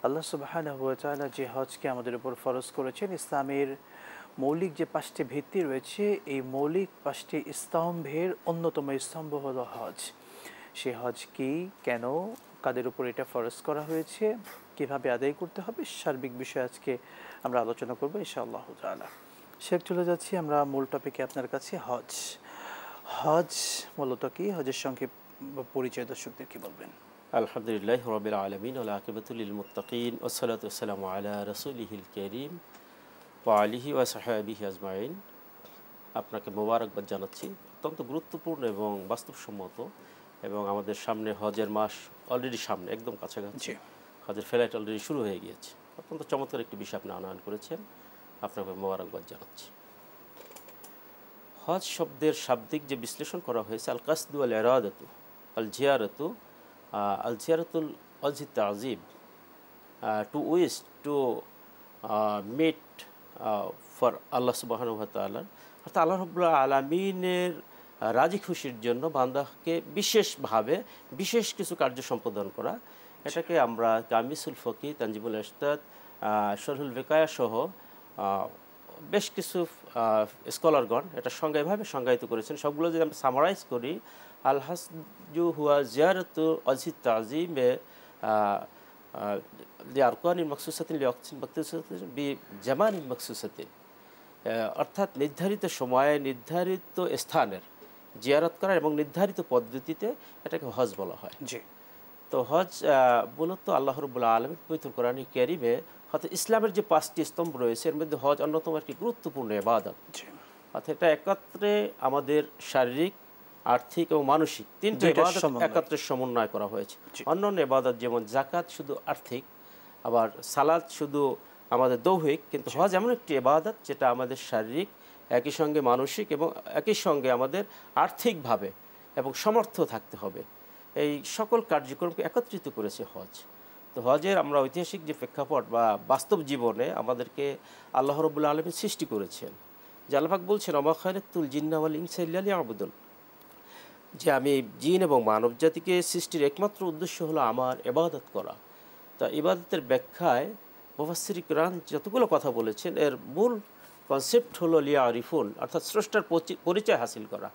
আল্লাহ সুবহানাহু ওয়া তাআলা যে হজকে আমাদের উপর ফরজ করেছেন, ইসলামের মৌলিক যে ৫টি ভিত্তি রয়েছে, এই মৌলিক ৫টি স্তম্ভের অন্যতম স্তম্ভ হলো হজ। সে হজ কি, কেন, কাদের উপর এটা ফরজ করা হয়েছে, কিভাবে আদায় করতে হবে, সার্বিক বিষয়ে আজকে আমরা আলোচনা করবো ইনশাআল্লাহ তাআলা। শেখ, চলে যাচ্ছি আমরা মূল টপিকে, আপনার কাছে। হজ হজ মূলত কি? হজের সংক্ষেপ পরিচয় দর্শকদের কি বলবেন? আলহামদুলিল্লাহ রাব্বিল আলামিন ওয়া আকিবাতুল লিল মুত্তাকিন ওয়াসসালাতু ওয়াসসালামু আলা রাসূলিহিল কারীম ওয়া আলিহি ওয়া সাহবিহি আজমাইন। আপনাকে মোবারকবাদ জানাচ্ছি। অত্যন্ত গুরুত্বপূর্ণ এবং বাস্তবসম্মত, এবং আমাদের সামনে হজের মাস অলরেডি সামনে, একদম কাছাকাছি। হজের ফ্লাইট অলরেডি শুরু হয়ে গিয়েছে। অত্যন্ত চমৎকার একটি বিষয় আপনি আনয়ন করেছেন, আপনাকে মোবারকবাদ জানাচ্ছি। হজ শব্দের শাব্দিক যে বিশ্লেষণ করা হয়েছে, আল কাসদু আল ইরাদাতু আল জিয়ারাতু আল জিয়ারাতুল অজি তাজিব, to wish, to meet for আল্লাহ সুবহানাহু ওয়া তাআলা, অর্থাৎ আল্লাহ রাব্বুল আলামিনের রাজি খুশির জন্য বান্দাকে বিশেষভাবে বিশেষ কিছু কার্য সম্পাদন করা। এটাকে আমরা কামিসুল ফকি, তানজিমুল ইরশাদ, শরহুল বিকায়া সহ বেশ কিছু স্কলারগণ এটা এভাবে সংজ্ঞায়িত করেছেন। সবগুলো যদি আমরা সামারাইজ করি, আল হাজু হুয়া জিয়ারাতু অজি তাজিমে লিআরকানিন মাখসুসাতিন লিওয়াক্তিন মাখসুসাতিন বিজামানিন মাখসুসাতিন, অর্থাৎ নির্ধারিত সময়ে নির্ধারিত স্থানের জিয়ারত করা এবং নির্ধারিত পদ্ধতিতে এটাকে হজ বলা হয়। জি। তো হজ মূলত আল্লাহ রাব্বুল আলামিন পবিত্র কোরআনে কারিমে, অর্থাৎ ইসলামের যে ৫টি স্তম্ভ রয়েছে এর মধ্যে হজ অন্যতম একটি গুরুত্বপূর্ণ ইবাদত। অর্থাৎ এটা একত্রে আমাদের শারীরিক, আর্থিক এবং মানসিক তিনটি ইবাদত একত্রে সমন্বয় করা হয়েছে। অন্যান্য ইবাদত যেমন যাকাত শুধু আর্থিক, আবার সালাত শুধু আমাদের দৈহিক, কিন্তু হজ এমন একটি ইবাদত যেটা আমাদের শারীরিক, একই সঙ্গে মানসিক এবং একই সঙ্গে আমাদের আর্থিকভাবে এবং সমর্থ থাকতে হবে। এই সকল কার্যক্রমকে একত্রিত করেছে হজ। তো হজের আমরা ঐতিহাসিক যে প্রেক্ষাপট বা বাস্তব জীবনে আমাদেরকে আল্লাহ রাব্বুল আলামিন সৃষ্টি করেছেন, যে আল্লাহ পাক বলছেন ওমা খালাকতুল জিন্না ওয়াল ইনসা ইল্লা লিয়াবুদুন, যে আমি জিন এবং মানব জাতিকে সৃষ্টির একমাত্র উদ্দেশ্য হলো আমার ইবাদত করা। তা ইবাদতের ব্যাখ্যায় মুফাসসির কিরাম যতগুলো কথা বলেছেন, এর মূল কনসেপ্ট হলো লিয়ারিফুন, অর্থাৎ স্রষ্টার পরিচয় হাসিল করা।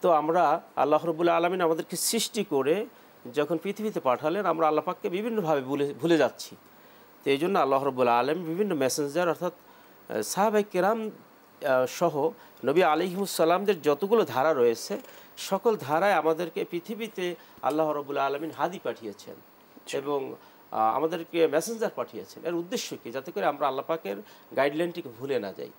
তো আমরা আল্লাহ রাব্বুল আলামিন আমাদেরকে সৃষ্টি করে যখন পৃথিবীতে পাঠালেন, আমরা আল্লাহ পাককে বিভিন্নভাবে ভুলে যাচ্ছি। তো এই জন্য আল্লাহ রাব্বুল আলামিন বিভিন্ন মেসেঞ্জার, অর্থাৎ সাহাবায়ে কেরাম সহ নবী আলাইহিমুস সালামদের যতগুলো ধারা রয়েছে, সকল ধারায় আমাদেরকে পৃথিবীতে আল্লাহ রাব্বুল আলামিন হাদি পাঠিয়েছেন এবং আমাদেরকে মেসেঞ্জার পাঠিয়েছেন। এর উদ্দেশ্য কি? যাতে করে আমরা আল্লাহ পাকের গাইডলাইনটিকে ভুলে না যাই।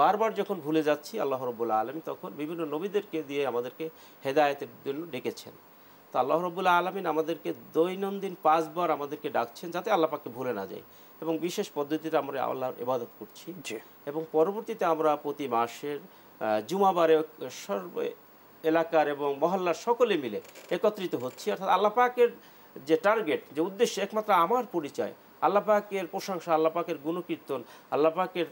বারবার যখন ভুলে যাচ্ছি, আল্লাহ রাব্বুল আলামিন তখন বিভিন্ন নবীদেরকে দিয়ে আমাদেরকে হেদায়েতের জন্য ডেকেছেন। তো আল্লাহ রাব্বুল আলামিন আমাদেরকে দৈনন্দিন 5 বার আমাদেরকে ডাকছেন যাতে আল্লাহ পাককে ভুলে না যাই, এবং বিশেষ পদ্ধতিতে আমরা আল্লাহর ইবাদত করছি। এবং পরবর্তীতে আমরা প্রতি মাসের জুমাবারে সর্ব এলাকার এবং মহল্লার সকলে মিলে একত্রিত হচ্ছি, অর্থাৎ আল্লাহ পাকের যে টার্গেট, যে উদ্দেশ্য, একমাত্র আমার পরিচয়, আল্লাহ পাকের প্রশংসা, আল্লাহ পাকের গুণকীর্তন, আল্লাহ পাকের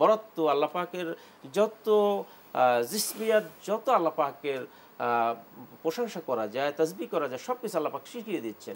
বরত্ব, আল্লাহ পাকের যত জিসমিয়াত, যত আল্লাহ পাকের প্রশংসা করা যায়, তাসবিহ করা যায়, সব কিছু আল্লাহ পাক শিখিয়ে দিচ্ছেন।